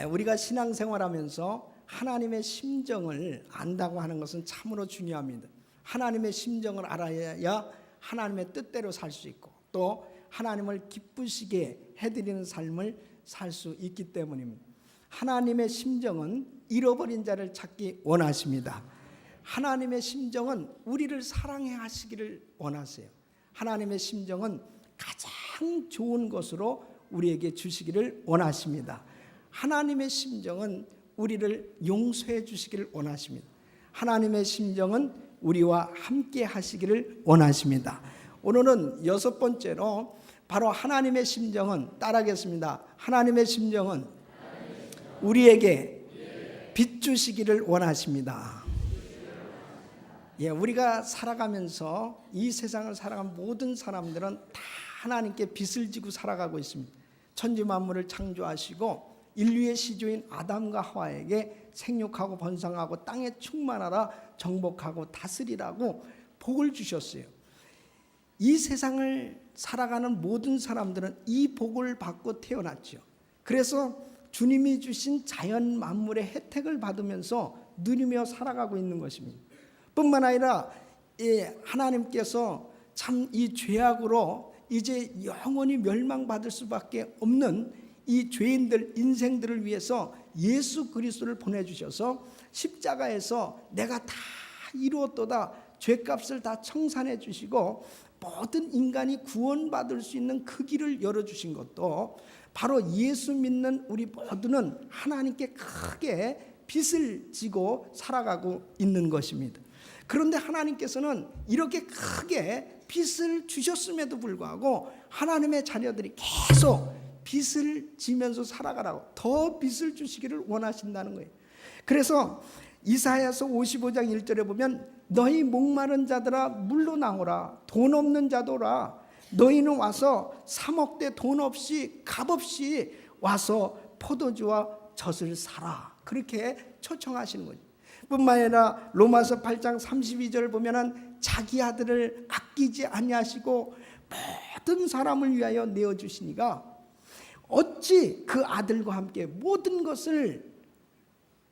우리가 신앙생활하면서 하나님의 심정을 안다고 하는 것은 참으로 중요합니다. 하나님의 심정을 알아야 하나님의 뜻대로 살 수 있고 또 하나님을 기쁘시게 해드리는 삶을 살 수 있기 때문입니다. 하나님의 심정은 잃어버린 자를 찾기 원하십니다. 하나님의 심정은 우리를 사랑해 하시기를 원하세요. 하나님의 심정은 가장 좋은 것으로 우리에게 주시기를 원하십니다. 하나님의 심정은 우리를 용서해 주시기를 원하십니다. 하나님의 심정은 우리와 함께 하시기를 원하십니다. 오늘은 6번째로 바로 하나님의 심정은, 따라하겠습니다. 하나님의 심정은 우리에게 빚 주시기를 원하십니다. 우리가 살아가면서 이 세상을 살아가는 모든 사람들은 다 하나님께 빚을 지고 살아가고 있습니다. 천지 만물을 창조하시고 인류의 시조인 아담과 하와에게 생육하고 번성하고 땅에 충만하라 정복하고 다스리라고 복을 주셨어요. 이 세상을 살아가는 모든 사람들은 이 복을 받고 태어났죠. 그래서 주님이 주신 자연 만물의 혜택을 받으면서 누리며 살아가고 있는 것입니다. 뿐만 아니라 하나님께서 참 이 죄악으로 이제 영원히 멸망받을 수밖에 없는 이 죄인들 인생들을 위해서 예수 그리스도를 보내주셔서 십자가에서 내가 다 이루었도다, 죄값을 다 청산해 주시고 모든 인간이 구원받을 수 있는 그 길을 열어주신 것도 바로 예수 믿는 우리 모두는 하나님께 크게 빚을 지고 살아가고 있는 것입니다. 그런데 하나님께서는 이렇게 크게 빚을 주셨음에도 불구하고 하나님의 자녀들이 계속 빚을 지면서 살아가라고 더 빚을 주시기를 원하신다는 거예요. 그래서 이사야서 55장 1절에 보면 너희 목마른 자들아 물로 나오라, 돈 없는 자도라, 너희는 와서 사 먹되 돈 없이 값없이 와서 포도주와 젖을 사라, 그렇게 초청하시는 거죠. 뿐만 아니라 로마서 8장 32절을 보면은 자기 아들을 아끼지 아니하시고 모든 사람을 위하여 내어주시니가 어찌 그 아들과 함께 모든 것을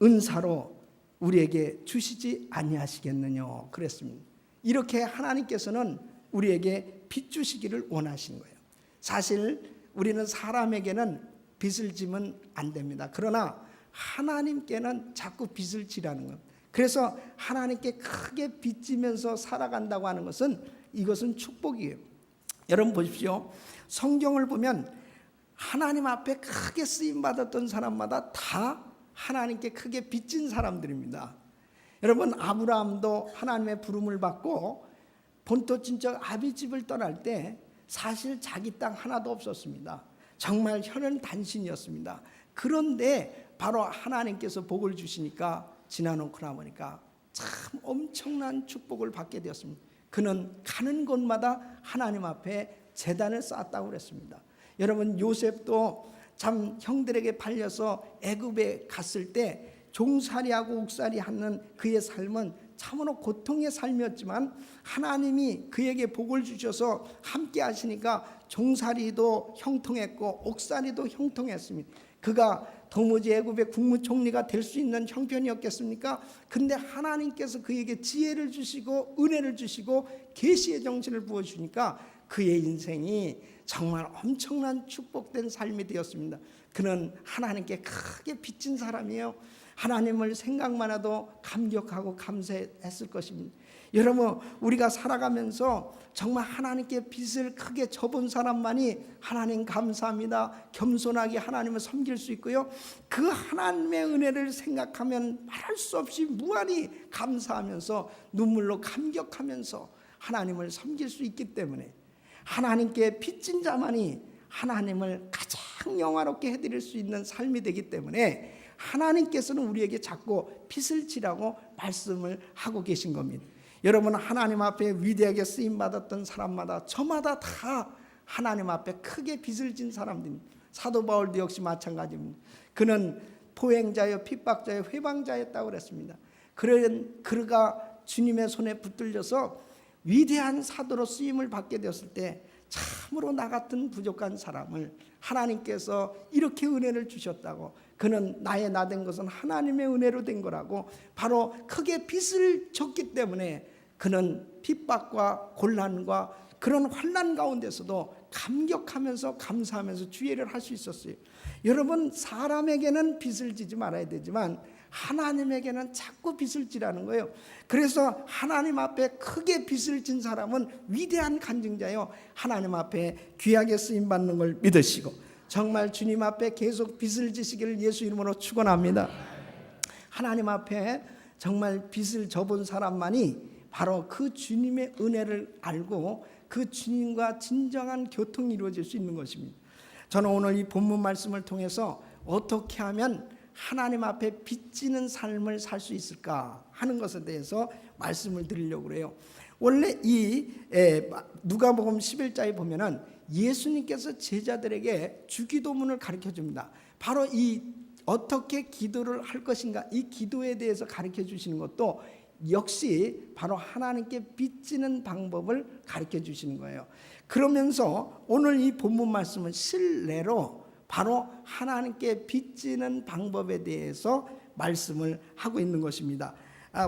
은사로 우리에게 주시지 아니하시겠느냐 그랬습니다. 이렇게 하나님께서는 우리에게 빚 주시기를 원하신 거예요. 사실 우리는 사람에게는 빚을 지면 안 됩니다. 그러나 하나님께는 자꾸 빚을 지라는 것. 그래서 하나님께 크게 빚지면서 살아간다고 하는 것은 이것은 축복이에요. 여러분 보십시오. 성경을 보면 하나님 앞에 크게 쓰임받았던 사람마다 다 하나님께 크게 빚진 사람들입니다. 여러분 아브라함도 하나님의 부름을 받고 본토 친척 아비집을 떠날 때 사실 자기 땅 하나도 없었습니다. 정말 혈연단신이었습니다. 그런데 바로 하나님께서 복을 주시니까 지나놓고 나보니까 참 엄청난 축복을 받게 되었습니다. 그는 가는 곳마다 하나님 앞에 제단을 쌓았다고 그랬습니다. 여러분 요셉도 참 형들에게 팔려서 애굽에 갔을 때 종살이하고 옥살이 하는 그의 삶은 참으로 고통의 삶이었지만 하나님이 그에게 복을 주셔서 함께 하시니까 종살이도 형통했고 옥살이도 형통했습니다. 그가 도무지 애굽의 국무총리가 될 수 있는 형편이었겠습니까? 근데 하나님께서 그에게 지혜를 주시고 은혜를 주시고 계시의 정신을 부어주니까 그의 인생이 정말 엄청난 축복된 삶이 되었습니다. 그는 하나님께 크게 빚진 사람이에요. 하나님을 생각만 해도 감격하고 감사했을 것입니다. 여러분 우리가 살아가면서 정말 하나님께 빚을 크게 져본 사람만이 하나님 감사합니다, 겸손하게 하나님을 섬길 수 있고요, 그 하나님의 은혜를 생각하면 말할 수 없이 무한히 감사하면서 눈물로 감격하면서 하나님을 섬길 수 있기 때문에 하나님께 빚진 자만이 하나님을 가장 영화롭게 해드릴 수 있는 삶이 되기 때문에 하나님께서는 우리에게 자꾸 빚을 지라고 말씀을 하고 계신 겁니다. 여러분 하나님 앞에 위대하게 쓰임받았던 사람마다 저마다 다 하나님 앞에 크게 빚을 진 사람들입니다. 사도 바울도 역시 마찬가지입니다. 그는 포행자여 핍박자여 회방자였다고 그랬습니다. 그가 주님의 손에 붙들려서 위대한 사도로 쓰임을 받게 되었을 때 참 참으로 나 같은 부족한 사람을 하나님께서 이렇게 은혜를 주셨다고, 그는 나의 나 된 것은 하나님의 은혜로 된 거라고, 바로 크게 빚을 졌기 때문에 그는 핍박과 곤란과 그런 환난 가운데서도 감격하면서 감사하면서 주의를 할 수 있었어요. 여러분, 사람에게는 빚을 지지 말아야 되지만 하나님에게는 자꾸 빚을 지라는 거예요. 그래서 하나님 앞에 크게 빚을 진 사람은 위대한 간증자요, 하나님 앞에 귀하게 쓰임 받는 걸 믿으시고 정말 주님 앞에 계속 빚을 지시기를 예수 이름으로 축원합니다. 하나님 앞에 정말 빚을 져본 사람만이 바로 그 주님의 은혜를 알고 그 주님과 진정한 교통이 이루어질 수 있는 것입니다. 저는 오늘 이 본문 말씀을 통해서 어떻게 하면 하나님 앞에 빚지는 삶을 살 수 있을까 하는 것에 대해서 말씀을 드리려고 해요. 원래 이 누가복음 11장에 보면은 예수님께서 제자들에게 주기도문을 가르쳐 줍니다. 바로 이 어떻게 기도를 할 것인가, 이 기도에 대해서 가르쳐 주시는 것도 역시 바로 하나님께 빚지는 방법을 가르쳐 주시는 거예요. 그러면서 오늘 이 본문 말씀은 실내로 바로 하나님께 빚지는 방법에 대해서 말씀을 하고 있는 것입니다.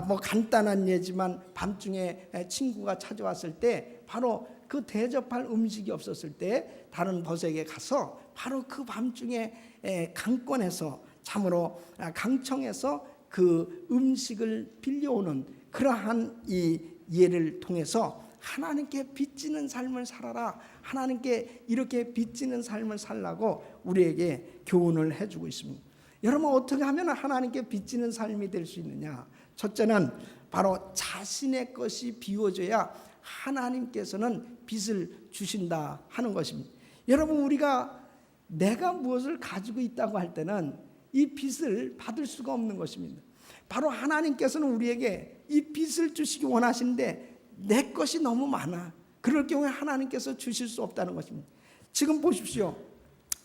뭐 간단한 예지만 밤중에 친구가 찾아왔을 때 바로 그 대접할 음식이 없었을 때 다른 벗에게 가서 바로 그 밤중에 강권에서 참으로 강청에서 그 음식을 빌려오는 그러한 이 예를 통해서 하나님께 빚지는 삶을 살아라, 하나님께 이렇게 빚지는 삶을 살라고 우리에게 교훈을 해주고 있습니다. 여러분, 어떻게 하면 하나님께 빚지는 삶이 될 수 있느냐? 첫째는 바로 자신의 것이 비워져야 하나님께서는 빚을 주신다 하는 것입니다. 여러분, 우리가 내가 무엇을 가지고 있다고 할 때는 이 빚을 받을 수가 없는 것입니다. 바로 하나님께서는 우리에게 이 빚을 주시기 원하시는데 내 것이 너무 많아. 그럴 경우에 하나님께서 주실 수 없다는 것입니다. 지금 보십시오.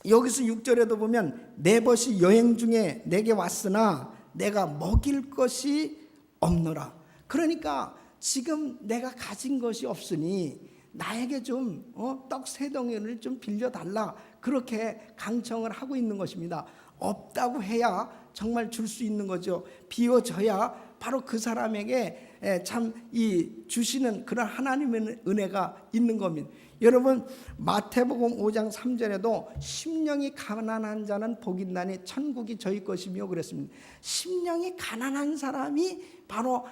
여기서 6절에도 보면 내 벗이 여행 중에 내게 왔으나 내가 먹일 것이 없노라. 그러니까 지금 내가 가진 것이 없으니 나에게 좀 떡 세 덩이를 좀 빌려달라, 그렇게 강청을 하고 있는 것입니다. 없다고 해야 정말 줄 수 있는 거죠. 비워져야 바로 그 사람에게 참 이 주시는 그런 하나님의 은혜가 있는 겁니다. 여러분, 마태복음 5장 3절에도 심령이 가난한 자는 복이 있나니 천국이 저희 것이며 그랬습니다. 심령이 가난한 사람이 바로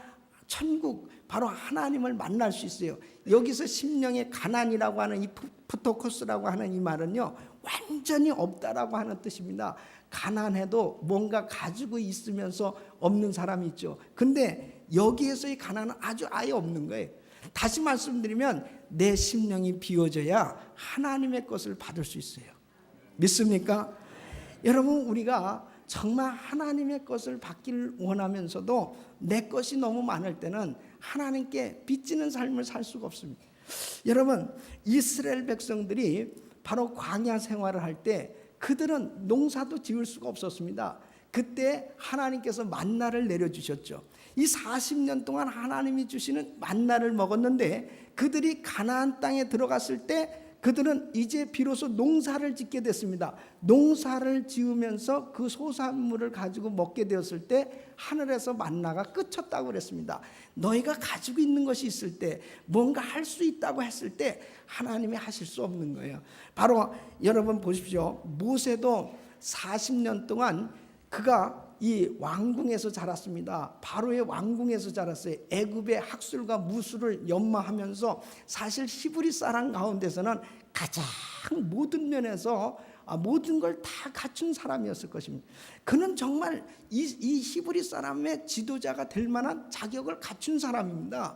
천국, 바로 하나님을 만날 수 있어요. 여기서 심령의 가난이라고 하는 이 푸토코스라고 하는 이 말은요, 완전히 없다라고 하는 뜻입니다. 가난해도 뭔가 가지고 있으면서 없는 사람이 있죠. 근데 여기에서의 가난은 아예 없는 거예요. 다시 말씀드리면 내 심령이 비워져야 하나님의 것을 받을 수 있어요. 믿습니까? 여러분, 우리가 정말 하나님의 것을 받기를 원하면서도 내 것이 너무 많을 때는 하나님께 빚지는 삶을 살 수가 없습니다. 여러분, 이스라엘 백성들이 바로 광야 생활을 할 때 그들은 농사도 지을 수가 없었습니다. 그때 하나님께서 만나를 내려주셨죠. 이 40년 동안 하나님이 주시는 만나를 먹었는데 그들이 가나안 땅에 들어갔을 때 그들은 이제 비로소 농사를 짓게 됐습니다. 농사를 지으면서 그 소산물을 가지고 먹게 되었을 때 하늘에서 만나가 그쳤다고 그랬습니다. 너희가 가지고 있는 것이 있을 때, 뭔가 할 수 있다고 했을 때 하나님이 하실 수 없는 거예요. 바로 여러분 보십시오. 모세도 40년 동안 그가 이 왕궁에서 자랐습니다. 바로의 왕궁에서 자랐어요. 애굽의 학술과 무술을 연마하면서 사실 히브리 사람 가운데서는 가장 모든 면에서 모든 걸 다 갖춘 사람이었을 것입니다. 그는 정말 이 히브리 사람의 지도자가 될 만한 자격을 갖춘 사람입니다.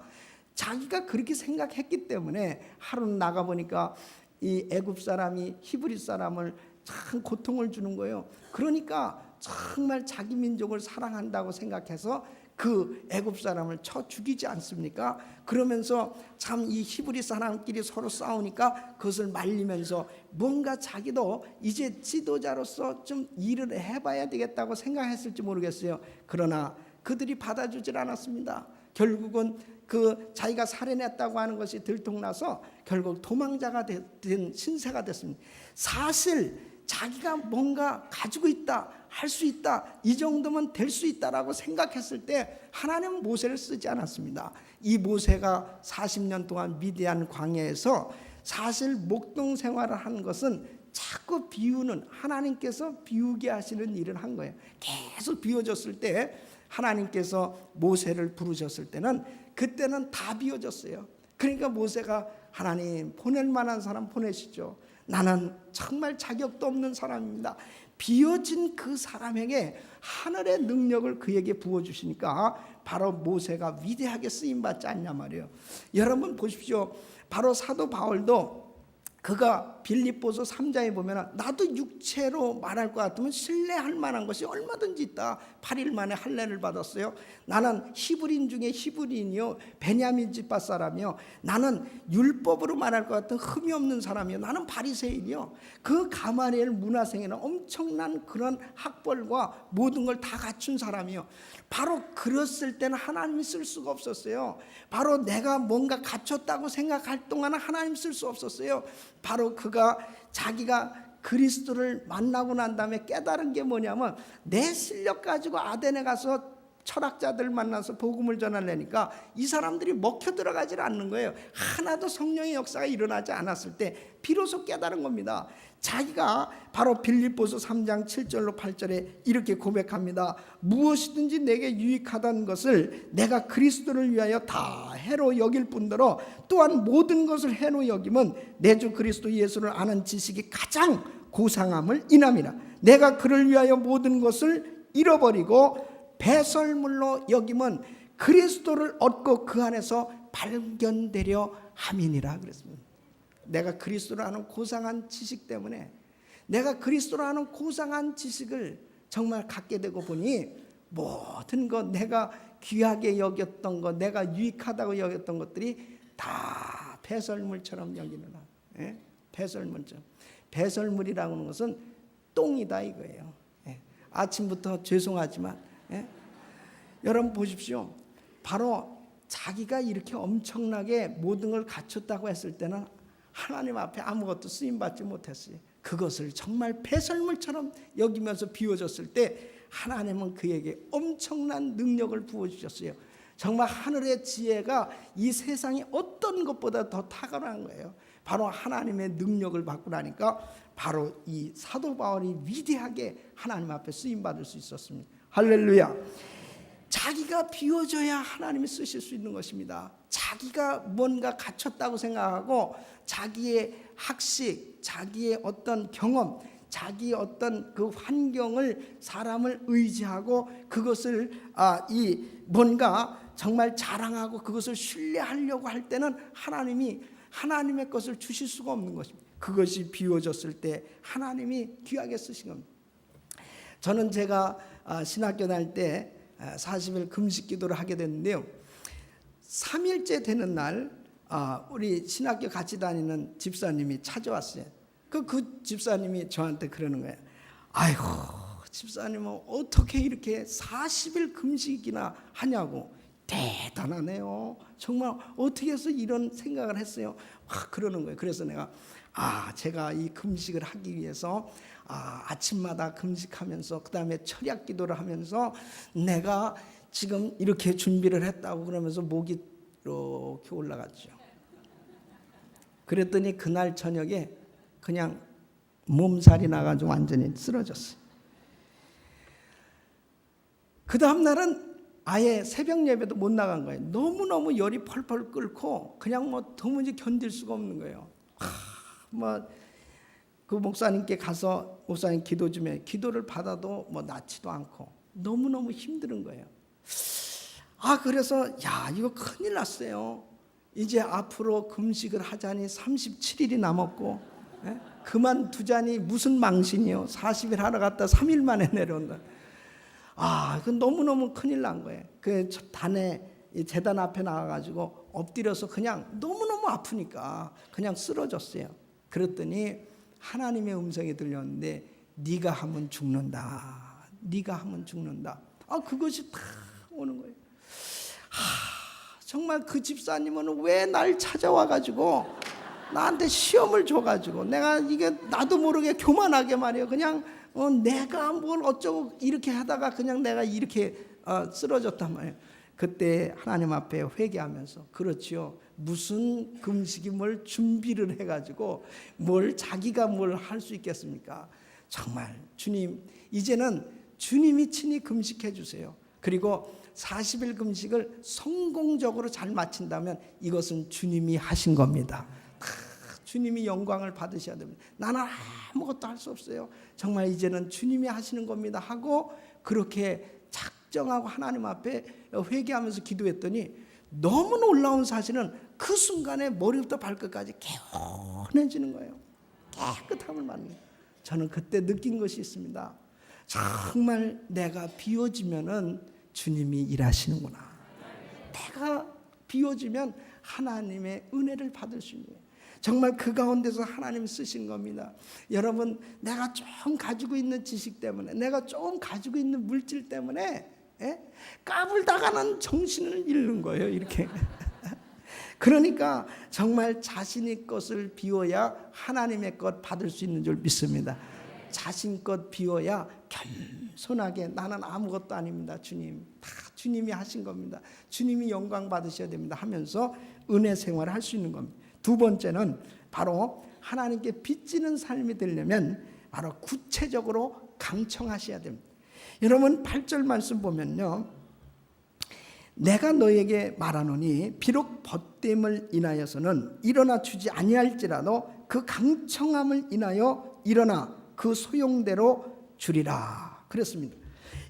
자기가 그렇게 생각했기 때문에 하루는 나가보니까 이 애굽 사람이 히브리 사람을 참 고통을 주는 거예요. 그러니까 정말 자기 민족을 사랑한다고 생각해서 그 애굽 사람을 쳐 죽이지 않습니까? 그러면서 참 이 히브리 사람끼리 서로 싸우니까 그것을 말리면서 뭔가 자기도 이제 지도자로서 좀 일을 해봐야 되겠다고 생각했을지 모르겠어요. 그러나 그들이 받아주질 않았습니다. 결국은 그 자기가 살해냈다고 하는 것이 들통나서 결국 도망자가 된 신세가 됐습니다. 사실 자기가 뭔가 가지고 있다, 할 수 있다, 이 정도면 될 수 있다라고 생각했을 때 하나님은 모세를 쓰지 않았습니다. 이 모세가 40년 동안 미디안 광야에서 사실 목동 생활을 한 것은 자꾸 비우는, 하나님께서 비우게 하시는 일을 한 거예요. 계속 비워졌을 때 하나님께서 모세를 부르셨을 때는 그때는 다 비워졌어요. 그러니까 모세가 하나님 보낼 만한 사람 보내시죠. 나는 정말 자격도 없는 사람입니다. 비워진 그 사람에게 하늘의 능력을 그에게 부어주시니까 바로 모세가 위대하게 쓰임받지 않냐 말이에요. 여러분 보십시오. 바로 사도 바울도 그가 빌립보서 3장에 보면 나도 육체로 말할 것 같으면 신뢰할 만한 것이 얼마든지 있다. 8일 만에 할례를 받았어요. 나는 히브리인 중에 히브리인이요 베냐민 집파 사람이요, 나는 율법으로 말할 것 같은 흠이 없는 사람이요, 나는 바리새인이요. 그 가마리엘 문화생에는 엄청난 그런 학벌과 모든 걸 다 갖춘 사람이요. 바로 그랬을 때는 하나님이 쓸 수가 없었어요. 바로 내가 뭔가 갖췄다고 생각할 동안은 하나님 쓸 수 없었어요. 바로 그가 자기가 그리스도를 만나고 난 다음에 깨달은 게 뭐냐면 내 실력 가지고 아덴에 가서 철학자들 만나서 복음을 전하려니까 이 사람들이 먹혀 들어가질 않는 거예요. 하나도 성령의 역사가 일어나지 않았을 때 비로소 깨달은 겁니다. 자기가 바로 빌립보서 3장 7절로 8절에 이렇게 고백합니다. 무엇이든지 내게 유익하다는 것을 내가 그리스도를 위하여 다 해로 여길 뿐더러 또한 모든 것을 해로 여김은 내 주 그리스도 예수를 아는 지식이 가장 고상함을 인함이라. 내가 그를 위하여 모든 것을 잃어버리고 배설물로 여김은 그리스도를 얻고 그 안에서 발견되려 함이니라 그랬습니다. 내가 그리스도를 아는 고상한 지식 때문에, 내가 그리스도를 아는 고상한 지식을 정말 갖게 되고 보니 모든 것, 내가 귀하게 여겼던 것, 내가 유익하다고 여겼던 것들이 다 배설물처럼 여기느라. 예? 배설물처럼. 배설물이라고 하는 것은 똥이다 이거예요. 예? 아침부터 죄송하지만 예? 여러분 보십시오. 바로 자기가 이렇게 엄청나게 모든 걸 갖췄다고 했을 때는 하나님 앞에 아무것도 쓰임받지 못했어요. 그것을 정말 배설물처럼 여기면서 비워졌을 때 하나님은 그에게 엄청난 능력을 부어주셨어요. 정말 하늘의 지혜가 이 세상의 어떤 것보다 더 탁월한 거예요. 바로 하나님의 능력을 받고 나니까 바로 이 사도 바울이 위대하게 하나님 앞에 쓰임받을 수 있었습니다. 할렐루야. 자기가 비워져야 하나님이 쓰실 수 있는 것입니다. 자기가 뭔가 갖췄다고 생각하고 자기의 학식, 자기의 어떤 경험, 자기의 어떤 그 환경을, 사람을 의지하고 그것을 이 뭔가 정말 자랑하고 그것을 신뢰하려고 할 때는 하나님이 하나님의 것을 주실 수가 없는 것입니다. 그것이 비워졌을 때 하나님이 귀하게 쓰신 겁니다. 저는 제가 신학교 다닐 때 40일 금식 기도를 하게 됐는데요. 3일째 되는 날 우리 신학교 같이 다니는 집사님이 찾아왔어요. 그 집사님이 저한테 그러는 거예요. 아이고 집사님은 어떻게 이렇게 40일 금식이나 하냐고. 대단하네요. 정말 어떻게 해서 이런 생각을 했어요. 막 그러는 거예요. 그래서 내가 제가 이 금식을 하기 위해서 아침마다 금식하면서 그 다음에 철야 기도를 하면서 내가 지금 이렇게 준비를 했다고 그러면서 목이 이렇게 올라갔죠. 그랬더니 그날 저녁에 그냥 몸살이 나가지고 완전히 쓰러졌어요. 그 다음 날은 아예 새벽 예배도 못 나간 거예요. 너무너무 열이 펄펄 끓고 그냥 도무지 견딜 수가 없는 거예요. 그 목사님께 가서 목사님 기도 좀 해. 기도를 받아도 낫지도 않고 너무너무 힘든 거예요. 그래서 이거 큰일 났어요. 이제 앞으로 금식을 하자니 37일이 남았고 그만두자니 무슨 망신이요. 40일 하러 갔다 3일 만에 내려온다. 그 너무너무 큰일 난 거예요. 그 재단 앞에 나와가지고 엎드려서 그냥 너무너무 아프니까 그냥 쓰러졌어요. 그랬더니 하나님의 음성이 들렸는데 네가 하면 죽는다. 네가 하면 죽는다. 그것이 다 오는 거예요. 정말 그 집사님은 왜 날 찾아와가지고 나한테 시험을 줘가지고 내가 이게 나도 모르게 교만하게 말이에요. 그냥 내가 뭘 어쩌고 이렇게 하다가 그냥 내가 이렇게 쓰러졌단 말이에요. 그때 하나님 앞에 회개하면서 그렇지요. 무슨 금식이 뭘 준비를 해가지고 뭘 자기가 뭘 할 수 있겠습니까? 정말 주님 이제는 주님이 친히 금식해 주세요. 그리고 40일 금식을 성공적으로 잘 마친다면 이것은 주님이 하신 겁니다. 주님이 영광을 받으셔야 됩니다. 나는 아무것도 할 수 없어요. 정말 이제는 주님이 하시는 겁니다 하고 그렇게 작정하고 하나님 앞에 회개하면서 기도했더니 너무 놀라운 사실은 그 순간에 머리부터 발끝까지 개운해지는 거예요. 깨끗함을 받는 거예요. 저는 그때 느낀 것이 있습니다. 정말 내가 비워지면은 주님이 일하시는구나. 내가 비워지면 하나님의 은혜를 받을 수 있는 거예요. 정말 그 가운데서 하나님 쓰신 겁니다. 여러분 내가 좀 가지고 있는 지식 때문에 내가 좀 가지고 있는 물질 때문에 까불다가는 정신을 잃는 거예요. 이렇게. 그러니까 정말 자신의 것을 비워야 하나님의 것 받을 수 있는 줄 믿습니다. 자신 것 비워야 겸손하게 나는 아무것도 아닙니다. 주님 다 주님이 하신 겁니다. 주님이 영광 받으셔야 됩니다 하면서 은혜 생활을 할 수 있는 겁니다. 두 번째는 바로 하나님께 빚지는 삶이 되려면 바로 구체적으로 강청하셔야 됩니다. 여러분 8절 말씀 보면요. 내가 너에게 말하노니 비록 벗됨을 인하여서는 일어나 주지 아니할지라도 그 강청함을 인하여 일어나 그 소용대로 주리라 그랬습니다.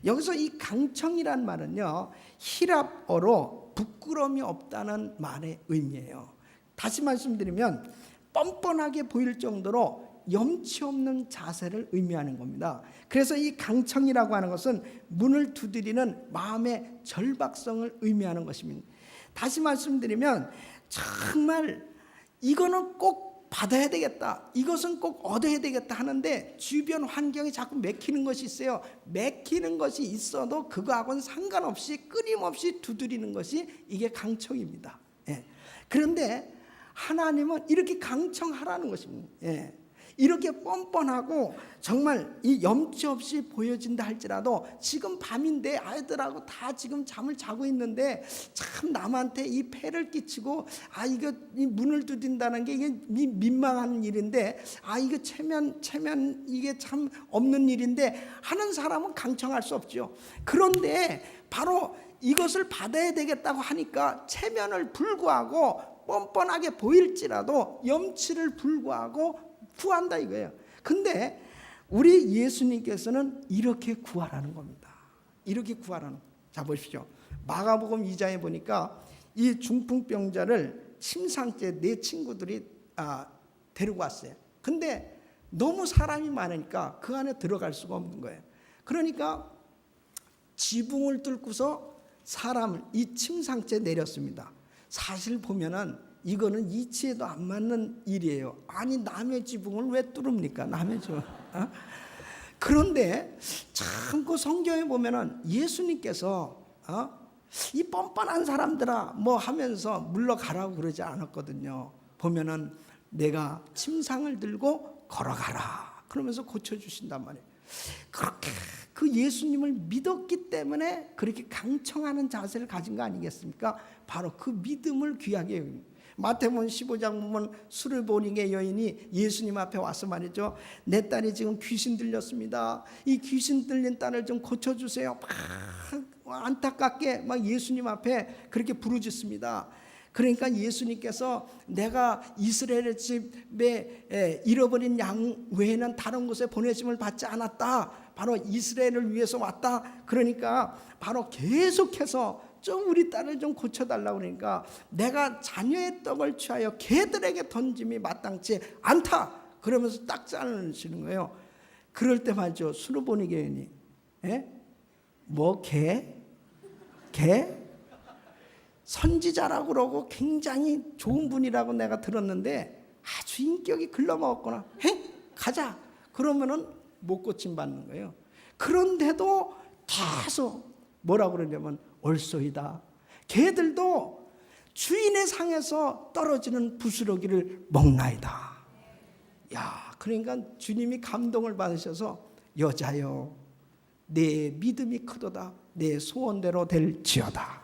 여기서 이 강청이란 말은요 히랍어로 부끄러움이 없다는 말의 의미예요. 다시 말씀드리면 뻔뻔하게 보일 정도로 염치 없는 자세를 의미하는 겁니다. 그래서 이 강청이라고 하는 것은 문을 두드리는 마음의 절박성을 의미하는 것입니다. 다시 말씀드리면 정말 이거는 꼭 받아야 되겠다, 이것은 꼭 얻어야 되겠다 하는데 주변 환경이 자꾸 맥히는 것이 있어요. 맥히는 것이 있어도 그거하고는 상관없이 끊임없이 두드리는 것이 이게 강청입니다. 그런데 하나님은 이렇게 강청하라는 것입니다. 이렇게 뻔뻔하고 정말 이 염치 없이 보여진다 할지라도 지금 밤인데 아이들하고 다 지금 잠을 자고 있는데 참 남한테 이 폐를 끼치고 이거 이 문을 두든다는 게 이게 민망한 일인데 이거 체면 이게 참 없는 일인데 하는 사람은 강청할 수 없죠. 그런데 바로 이것을 받아야 되겠다고 하니까 체면을 불구하고 뻔뻔하게 보일지라도 염치를 불구하고 구한다 이거예요. 근데 우리 예수님께서는 이렇게 구하라는 겁니다. 이렇게 구하라는. 자 보십시오. 마가복음 2장에 보니까 이 중풍병자를 침상째 네 친구들이 데리고 왔어요. 근데 너무 사람이 많으니까 그 안에 들어갈 수가 없는 거예요. 그러니까 지붕을 뚫고서 사람을 이 침상째 내렸습니다. 사실 보면은 이거는 이치에도 안 맞는 일이에요. 아니 남의 지붕을 왜 뚫습니까? 남의 지붕. 그런데 참 그 성경에 보면은 예수님께서 이 뻔뻔한 사람들아 뭐 하면서 물러가라고 그러지 않았거든요. 보면은 내가 침상을 들고 걸어가라 그러면서 고쳐주신단 말이에요. 그렇게 그 예수님을 믿었기 때문에 그렇게 강청하는 자세를 가진 거 아니겠습니까? 바로 그 믿음을 귀하게 여깁니다. 마태복음 15장 보면 수르보닉의 여인이 예수님 앞에 와서 말이죠. 내 딸이 지금 귀신 들렸습니다. 이 귀신 들린 딸을 좀 고쳐주세요. 막 안타깝게 막 예수님 앞에 그렇게 부르짖습니다. 그러니까 예수님께서 내가 이스라엘 집에 잃어버린 양 외에는 다른 곳에 보내심을 받지 않았다. 바로 이스라엘을 위해서 왔다. 그러니까 바로 계속해서 좀 우리 딸을 좀 고쳐달라고 그러니까 내가 자녀의 떡을 취하여 개들에게 던짐이 마땅치 않다. 그러면서 딱 자르시는 거예요. 그럴 때 말이죠. 수르보닉 여인이 뭐 개? 선지자라고 그러고 굉장히 좋은 분이라고 내가 들었는데 아주 인격이 글러먹었구나. 가자. 그러면은 못 고침 받는 거예요. 그런데도 계속 뭐라고 그러냐면 옳소이다. 개들도 주인의 상에서 떨어지는 부스러기를 먹나이다. 야, 그러니까 주님이 감동을 받으셔서 여자여 내 믿음이 크도다 내 소원대로 될지어다.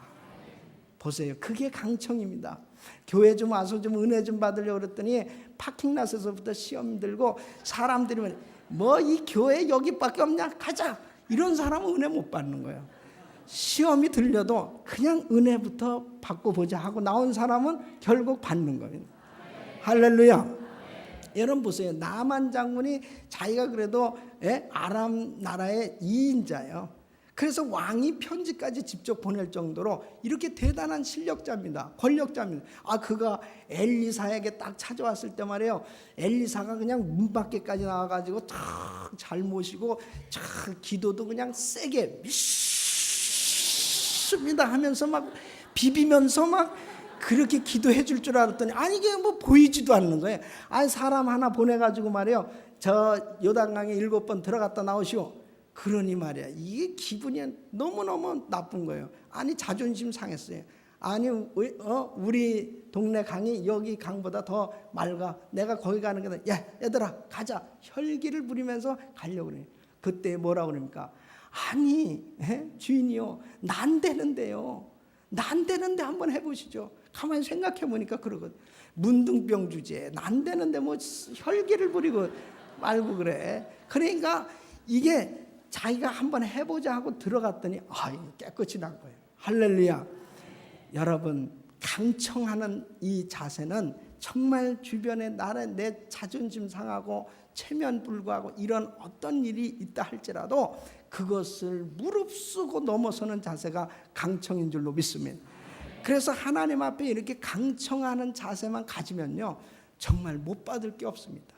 보세요. 그게 강청입니다. 교회 좀 와서 좀 은혜 좀 받으려고 그랬더니 파킹랏에서부터 시험 들고 사람들이 뭐 이 교회 여기밖에 없냐 가자 이런 사람은 은혜 못 받는 거예요. 시험이 들려도 그냥 은혜부터 받고 보자 하고 나온 사람은 결국 받는 거예요. 할렐루야. 여러분 보세요. 나만 장군이 자기가 그래도 아람 나라의 2인자예요. 그래서 왕이 편지까지 직접 보낼 정도로 이렇게 대단한 실력자입니다. 권력자입니다. 그가 엘리사에게 딱 찾아왔을 때 말이에요. 엘리사가 그냥 문 밖에까지 나와가지고 탁 잘 모시고 탁 기도도 그냥 세게 믿습니다 하면서 막 비비면서 막 그렇게 기도해 줄 줄 알았더니 이게 뭐 보이지도 않는 거예요. 사람 하나 보내가지고 말이에요. 저 요단강에 7번 들어갔다 나오시오. 그러니 말이야 이게 기분이 너무너무 나쁜 거예요. 자존심 상했어요. 우리 동네 강이 여기 강보다 더 맑아. 내가 거기 가는 게 야 얘들아 가자. 혈기를 부리면서 가려고 그래요. 그때 뭐라고 그럽니까? 주인이요 난되는데요. 난되는데 한번 해보시죠. 가만히 생각해 보니까 그러거든. 문둥병 주제에 난되는데 뭐 혈기를 부리고 말고 그래. 그러니까 이게 자기가 한번 해보자 하고 들어갔더니 깨끗이 난 거예요. 할렐루야. 여러분 강청하는 이 자세는 정말 주변에 내 자존심 상하고 체면 불구하고 이런 어떤 일이 있다 할지라도 그것을 무릅쓰고 넘어서는 자세가 강청인 줄로 믿습니다. 그래서 하나님 앞에 이렇게 강청하는 자세만 가지면요 정말 못 받을 게 없습니다.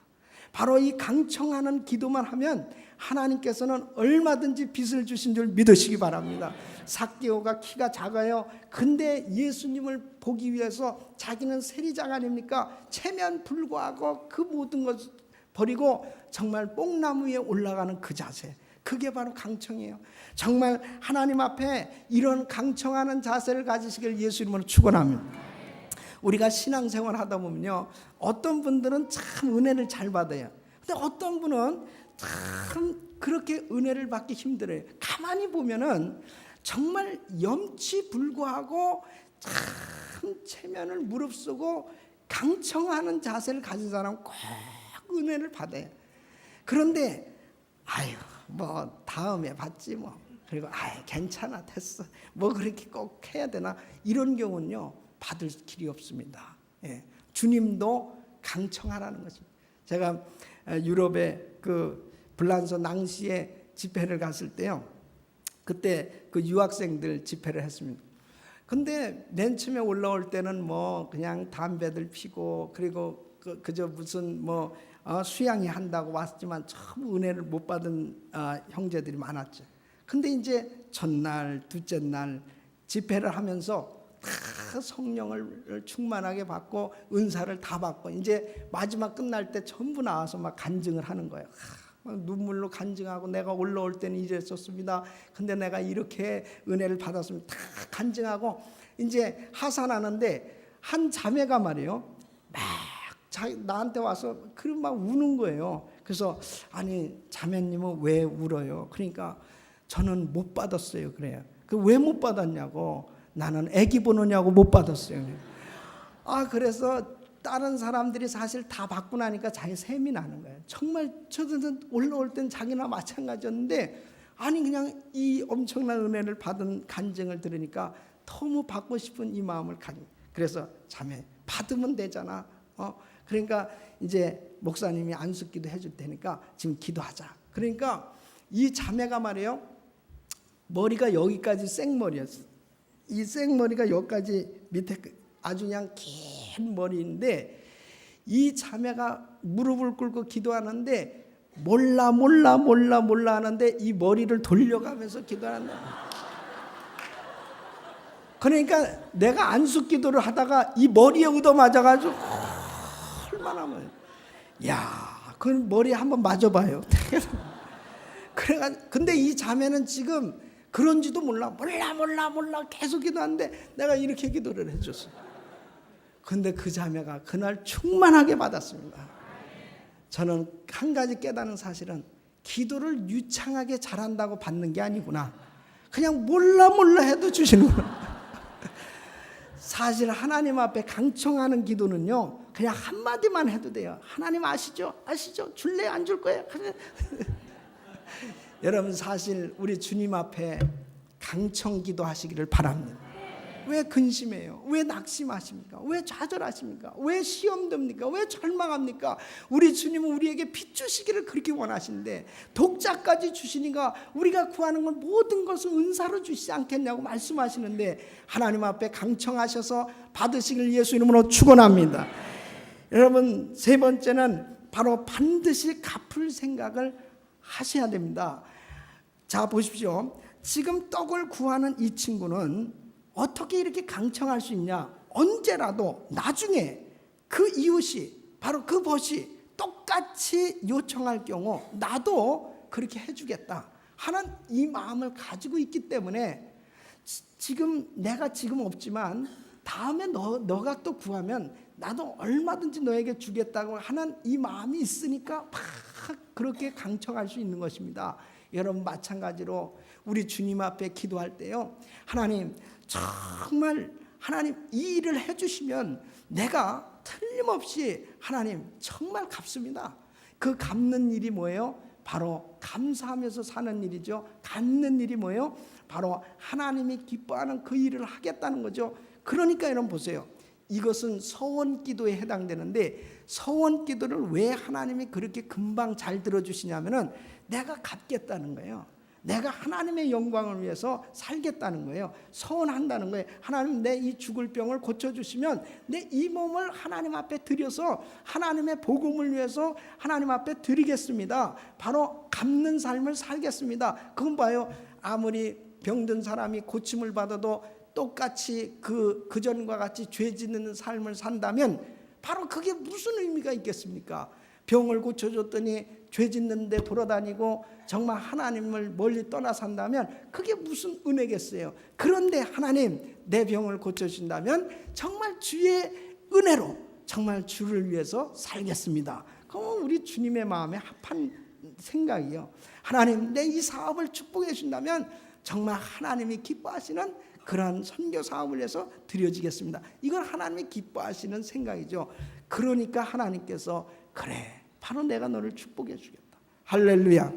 바로 이 강청하는 기도만 하면 하나님께서는 얼마든지 빚을 주신 줄 믿으시기 바랍니다. 삭개오가 키가 작아요. 근데 예수님을 보기 위해서 자기는 세리장 아닙니까? 체면 불구하고 그 모든 것을 버리고 정말 뽕나무 위에 올라가는 그 자세, 그게 바로 강청이에요. 정말 하나님 앞에 이런 강청하는 자세를 가지시길 예수 이름으로 축원합니다. 우리가 신앙생활 하다 보면요 어떤 분들은 참 은혜를 잘 받아요. 근데 어떤 분은 참 그렇게 은혜를 받기 힘들어요. 가만히 보면은 정말 염치불구하고 참 체면을 무릅쓰고 강청하는 자세를 가진 사람은 꼭 은혜를 받아요. 그런데 뭐 다음에 받지 뭐, 그리고 괜찮아 됐어 뭐 그렇게 꼭 해야 되나, 이런 경우는요 받을 길이 없습니다. 주님도 강청하라는 것입니다. 제가 유럽의 그 블란서 낭시에 집회를 갔을 때요, 그때 그 유학생들 집회를 했습니다. 근데 맨 처음에 올라올 때는 뭐 그냥 담배들 피고 그리고 그저 무슨 뭐 수양이 한다고 왔지만 참 은혜를 못 받은 형제들이 많았죠. 근데 이제 첫날 둘째 날 집회를 하면서 다 성령을 충만하게 받고 은사를 다 받고 이제 마지막 끝날 때 전부 나와서 막 간증을 하는 거예요. 막 눈물로 간증하고 내가 올라올 때는 이랬었습니다. 근데 내가 이렇게 은혜를 받았습니다. 다 간증하고 이제 하산하는데 한 자매가 말이에요. 막 나한테 와서 그런 막 우는 거예요. 그래서 자매님은 왜 울어요? 그러니까 저는 못 받았어요. 그래요. 왜 못 받았냐고. 나는 애기 보느냐고 못 받았어요. 그래서 다른 사람들이 사실 다 받고 나니까 자기 셈이 나는 거예요. 정말 저들은 올라올 땐 자기나 마찬가지였는데 그냥 이 엄청난 은혜를 받은 간증을 들으니까 너무 받고 싶은 이 마음을 가지고, 그래서 자매 받으면 되잖아. 그러니까 이제 목사님이 안수기도 해줄 테니까 지금 기도하자. 그러니까 이 자매가 말이에요, 머리가 여기까지 생머리였어. 이 생머리가 여기까지 밑에 아주 그냥 긴 머리인데, 이 자매가 무릎을 꿇고 기도하는데 몰라 하는데 이 머리를 돌려가면서 기도한다. 그러니까 내가 안수 기도를 하다가 이 머리에 얻어맞아가지고 얼마나 뭐, 그 머리 한번 맞아봐요. 근데 이 자매는 지금 그런지도 몰라 계속 기도하는데 내가 이렇게 기도를 해줬어요. 근데 그 자매가 그날 충만하게 받았습니다. 저는 한 가지 깨닫는 사실은 기도를 유창하게 잘한다고 받는 게 아니구나. 그냥 몰라 해도 주시는구나. 사실 하나님 앞에 강청하는 기도는요, 그냥 한마디만 해도 돼요. 하나님 아시죠? 줄래요? 안 줄 거예요? 여러분, 사실 우리 주님 앞에 강청 기도하시기를 바랍니다. 왜 근심해요? 왜 낙심하십니까? 왜 좌절하십니까? 왜 시험 듭니까? 왜 절망합니까? 우리 주님은 우리에게 빚 주시기를 그렇게 원하시는데 독자까지 주시니까 우리가 구하는 건 모든 것을 은사로 주시지 않겠냐고 말씀하시는데, 하나님 앞에 강청하셔서 받으시길 예수 이름으로 축원합니다. 여러분, 세 번째는 바로 반드시 갚을 생각을 하셔야 됩니다. 자, 보십시오. 지금 떡을 구하는 이 친구는 어떻게 이렇게 강청할 수 있냐? 언제라도 나중에 그 이웃이, 바로 그 벗이 똑같이 요청할 경우 나도 그렇게 해주겠다 하는 이 마음을 가지고 있기 때문에, 내가 지금 없지만 다음에 너가 또 구하면 나도 얼마든지 너에게 주겠다고 하는 이 마음이 있으니까 막 그렇게 강청할 수 있는 것입니다. 여러분, 마찬가지로 우리 주님 앞에 기도할 때요, 하나님, 정말 하나님 이 일을 해주시면 내가 틀림없이 하나님 정말 갚습니다. 그 갚는 일이 뭐예요? 바로 감사하면서 사는 일이죠. 갚는 일이 뭐예요? 바로 하나님이 기뻐하는 그 일을 하겠다는 거죠. 그러니까 여러분 보세요. 이것은 서원 기도에 해당되는데, 서원 기도를 왜 하나님이 그렇게 금방 잘 들어주시냐면은 내가 갚겠다는 거예요. 내가 하나님의 영광을 위해서 살겠다는 거예요. 서원한다는 거예요. 하나님, 내 이 죽을 병을 고쳐주시면 내 이 몸을 하나님 앞에 드려서 하나님의 복음을 위해서 하나님 앞에 드리겠습니다. 바로 갚는 삶을 살겠습니다. 그건 봐요. 아무리 병든 사람이 고침을 받아도 똑같이 그전과 같이 죄 짓는 삶을 산다면 바로 그게 무슨 의미가 있겠습니까? 병을 고쳐줬더니 죄 짓는데 돌아다니고 정말 하나님을 멀리 떠나 산다면 그게 무슨 은혜겠어요? 그런데 하나님, 내 병을 고쳐주신다면 정말 주의 은혜로 정말 주를 위해서 살겠습니다. 그건 우리 주님의 마음에 합한 생각이요. 하나님, 내 이 사업을 축복해 주신다면 정말 하나님이 기뻐하시는 그러한 선교 사업을 해서 드려지겠습니다. 이건 하나님이 기뻐하시는 생각이죠. 그러니까 하나님께서 그래, 바로 내가 너를 축복해 주겠다. 할렐루야.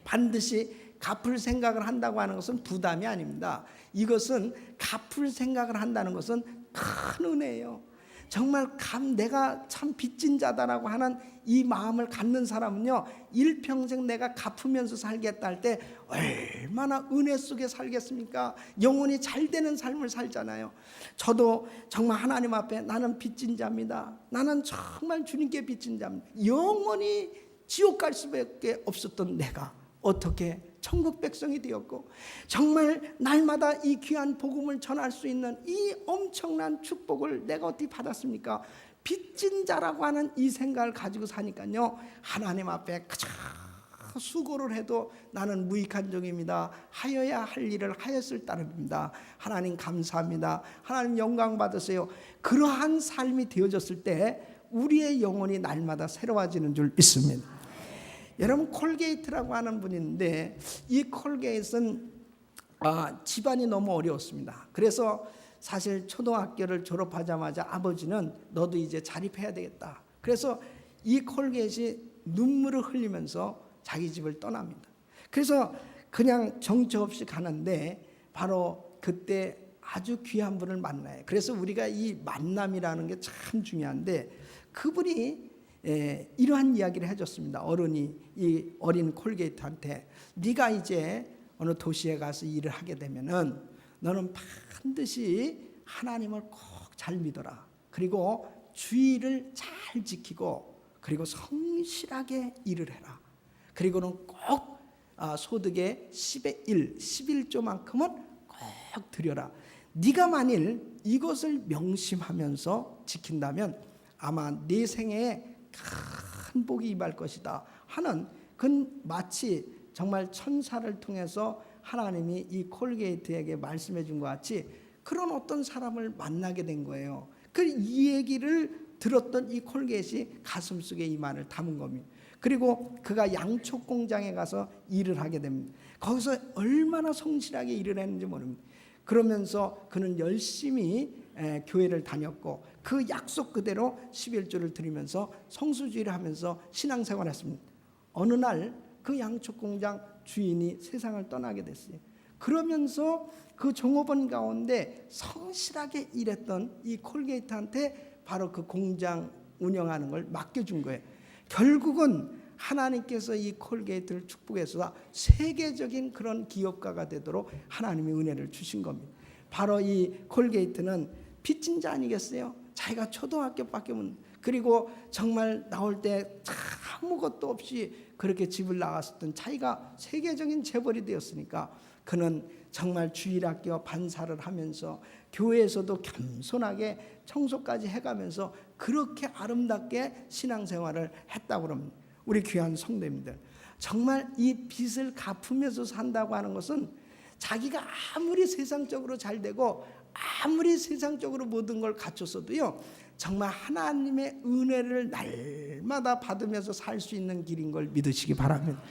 반드시 갚을 생각을 한다고 하는 것은 부담이 아닙니다. 이것은 갚을 생각을 한다는 것은 큰 은혜예요. 정말 내가 참 빚진 자다라고 하는 이 마음을 갖는 사람은요, 일평생 내가 갚으면서 살겠다 할 때 얼마나 은혜 속에 살겠습니까? 영혼이 잘 되는 삶을 살잖아요. 저도 정말 하나님 앞에 나는 빚진 자입니다. 나는 정말 주님께 빚진 자입니다. 영원히 지옥 갈 수밖에 없었던 내가 어떻게 천국 백성이 되었고, 정말 날마다 이 귀한 복음을 전할 수 있는 이 엄청난 축복을 내가 어떻게 받았습니까? 빚진 자라고 하는 이 생각을 가지고 사니까요, 하나님 앞에 그저 수고를 해도 나는 무익한 종입니다. 하여야 할 일을 하였을 따름입니다. 하나님 감사합니다. 하나님 영광 받으세요. 그러한 삶이 되어졌을 때 우리의 영혼이 날마다 새로워지는 줄 믿습니다. 여러분, 콜게이트라고 하는 분이 있는데, 이 콜게이트는 집안이 너무 어려웠습니다. 그래서 사실 초등학교를 졸업하자마자 아버지는 너도 이제 자립해야 되겠다. 그래서 이 콜게이트이 눈물을 흘리면서 자기 집을 떠납니다. 그래서 그냥 정처 없이 가는데 바로 그때 아주 귀한 분을 만나요. 그래서 우리가 이 만남이라는 게 참 중요한데, 그분이 이러한 이야기를 해줬습니다. 어른이 이 어린 콜게이트한테, 네가 이제 어느 도시에 가서 일을 하게 되면은 너는 반드시 하나님을 꼭 잘 믿어라. 그리고 주의를 잘 지키고, 그리고 성실하게 일을 해라. 그리고는 꼭 소득의 10의 1, 11조만큼은 꼭 드려라. 네가 만일 이것을 명심하면서 지킨다면 아마 네 생애에 큰 복이 임할 것이다 하는, 그건 마치 정말 천사를 통해서 하나님이 이 콜게이트에게 말씀해 준 것 같이 그런 어떤 사람을 만나게 된 거예요. 이 얘기를 들었던 이 콜게이트이 가슴속에 이만을 담은 겁니다. 그리고 그가 양초 공장에 가서 일을 하게 됩니다. 거기서 얼마나 성실하게 일을 했는지 모릅니다. 그러면서 그는 열심히 교회를 다녔고 그 약속 그대로 11조를 드리면서 성수주의를 하면서 신앙생활을 했습니다. 어느 날 그 양초 공장 주인이 세상을 떠나게 됐어요. 그러면서 그 종업원 가운데 성실하게 일했던 이 콜게이트한테 바로 그 공장 운영하는 걸 맡겨준 거예요. 결국은 하나님께서 이 콜게이트를 축복해서 세계적인 그런 기업가가 되도록 하나님의 은혜를 주신 겁니다. 바로 이 콜게이트는 빚진 자 아니겠어요? 자기가 초등학교밖에 못, 그리고 정말 나올 때 아무것도 없이 그렇게 집을 나갔었던 자기가 세계적인 재벌이 되었으니까 그는 정말 주일학교 반사를 하면서 교회에서도 겸손하게 청소까지 해가면서 그렇게 아름답게 신앙생활을 했다고 합니다. 우리 귀한 성도님들, 정말 이 빚을 갚으면서 산다고 하는 것은 자기가 아무리 세상적으로 잘 되고 아무리 세상적으로 모든 걸 갖췄어도요, 정말 하나님의 은혜를 날마다 받으면서 살 수 있는 길인 걸 믿으시기 바랍니다.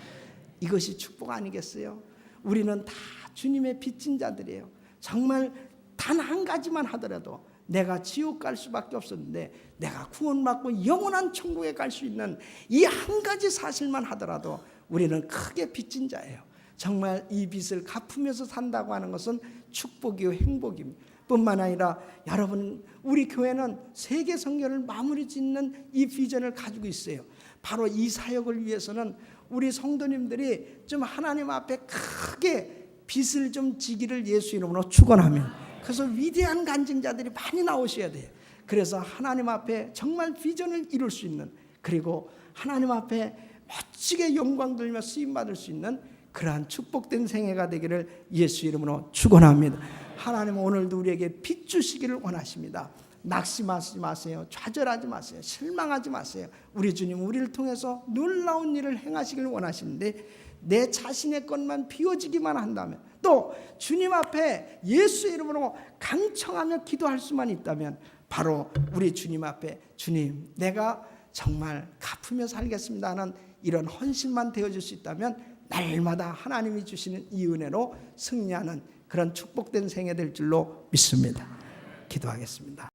이것이 축복 아니겠어요? 우리는 다 주님의 빚진 자들이에요. 정말 단 한 가지만 하더라도 내가 지옥 갈 수밖에 없었는데 내가 구원받고 영원한 천국에 갈 수 있는 이 한 가지 사실만 하더라도 우리는 크게 빚진 자예요. 정말 이 빚을 갚으면서 산다고 하는 것은 축복이요 행복입니다. 뿐만 아니라 여러분, 우리 교회는 세계 선교를 마무리 짓는 이 비전을 가지고 있어요. 바로 이 사역을 위해서는 우리 성도님들이 좀 하나님 앞에 크게 빚을 좀 지기를 예수 이름으로 축원하면, 그래서 위대한 간증자들이 많이 나오셔야 돼요. 그래서 하나님 앞에 정말 비전을 이룰 수 있는, 그리고 하나님 앞에 멋지게 영광 돌리며 쓰임 받을 수 있는 그러한 축복된 생애가 되기를 예수 이름으로 축원합니다. 하나님은 오늘도 우리에게 빚 주시기를 원하십니다. 낙심하지 마세요. 좌절하지 마세요. 실망하지 마세요. 우리 주님 우리를 통해서 놀라운 일을 행하시기를 원하시는데 내 자신의 것만 비워지기만 한다면, 또 주님 앞에 예수 이름으로 강청하며 기도할 수만 있다면, 바로 우리 주님 앞에 주님 내가 정말 갚으며 살겠습니다 하는 이런 헌신만 되어줄 수 있다면 날마다 하나님이 주시는 이 은혜로 승리하는 그런 축복된 생애 될 줄로 믿습니다. 기도하겠습니다.